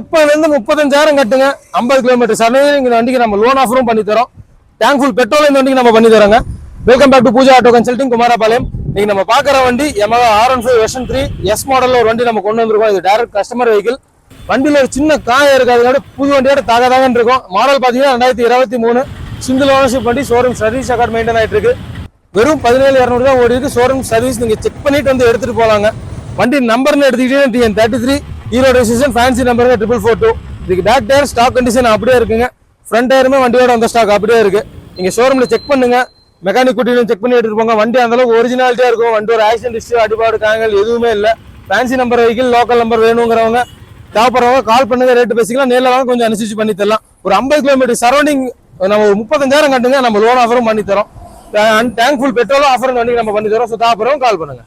30,000 கட்டுங்க. 50 kilometre service இந்த வண்டிக்கு நம்ம லோன் ஆஃபரும் பண்ணி தரோம். டேங்க் ஃபுல் பெட்ரோல் இந்த வண்டிக்கு நம்ம பண்ணி தரோங்க. Welcome back to Pooja auto consulting, Kumarapalayam. நீங்க நம்ம பாக்குற வண்டி Yamaha R15 வெர்ஷன் 3 எஸ் மாடல்ல ஒரு வண்டி நம்ம கொண்டு வந்திருக்கோம். இது டைரக்ட் கஸ்டமர் வெஹிக்கிள். வண்டியில ஒரு சின்ன காயம் இருக்காது, புது வண்டியோட தாகதாகன்னு இருக்கும். மாடல் பாத்தீங்கன்னா 2023 சிங்கிள் ஓனர்ஷிப் வண்டி. ஷோரூம் சர்வீஸ் ரெக்கார்ட் மெயின்டைன் ஆயிட்டு இருக்கு. வெறும் 17,200 தான் ஓடி இருக்கு. ஷோரூம் சர்வீஸ் நீங்க செக் பண்ணிட்டு வந்து எடுத்துட்டு போலாங்க. வண்டி நம்பர்னு எடுத்துக்கிட்டீங்கன்னா TN33 Erode registration, fancy number 442. இதுக்கு பேக் டயர் ஸ்டாக் கண்டிஷன் அப்படியே இருக்குங்க. ஃப்ரண்ட் டயருமே வண்டியோட அந்த ஸ்டாக் அப்படியே இருக்கு. நீங்க ஷோரூம்ல செக் பண்ணுங்க, மெக்கானிக் கூட்டிட்டு செக் பண்ணி எடுத்துட்டு போங்க. வண்டி அந்த அளவுக்கு ஒரிஜினாலிட்டியா இருக்கும். வண்டி ஒரு ஆக்சிடென்ட் ஹிஸ்டரி, அடிபாடு, காயங்கள் எதுவுமே இல்லை. Fancy number vehicle, local number வேணுங்கிறவங்க, தேவைப்படுறவங்க கால் பண்ணுங்க. ரேட்டு பேசிக்கலாம், நேரில் வாங்க கொஞ்சம் அனுசரிச்சு பண்ணி தரலாம். ஒரு 50 கிலோமீட்டர் சரௌண்டிங் நம்ம 30,000 கட்டுங்க. நம்ம லோன் ஆஃபரும் பண்ணி தரோம். டேங்க் ஃபுல் பெட்ரோலும் ஆஃபர் வண்டி நம்ம பண்ணி தரோம். ஸோ தேவைப்படுறவங்க கால் பண்ணுங்க.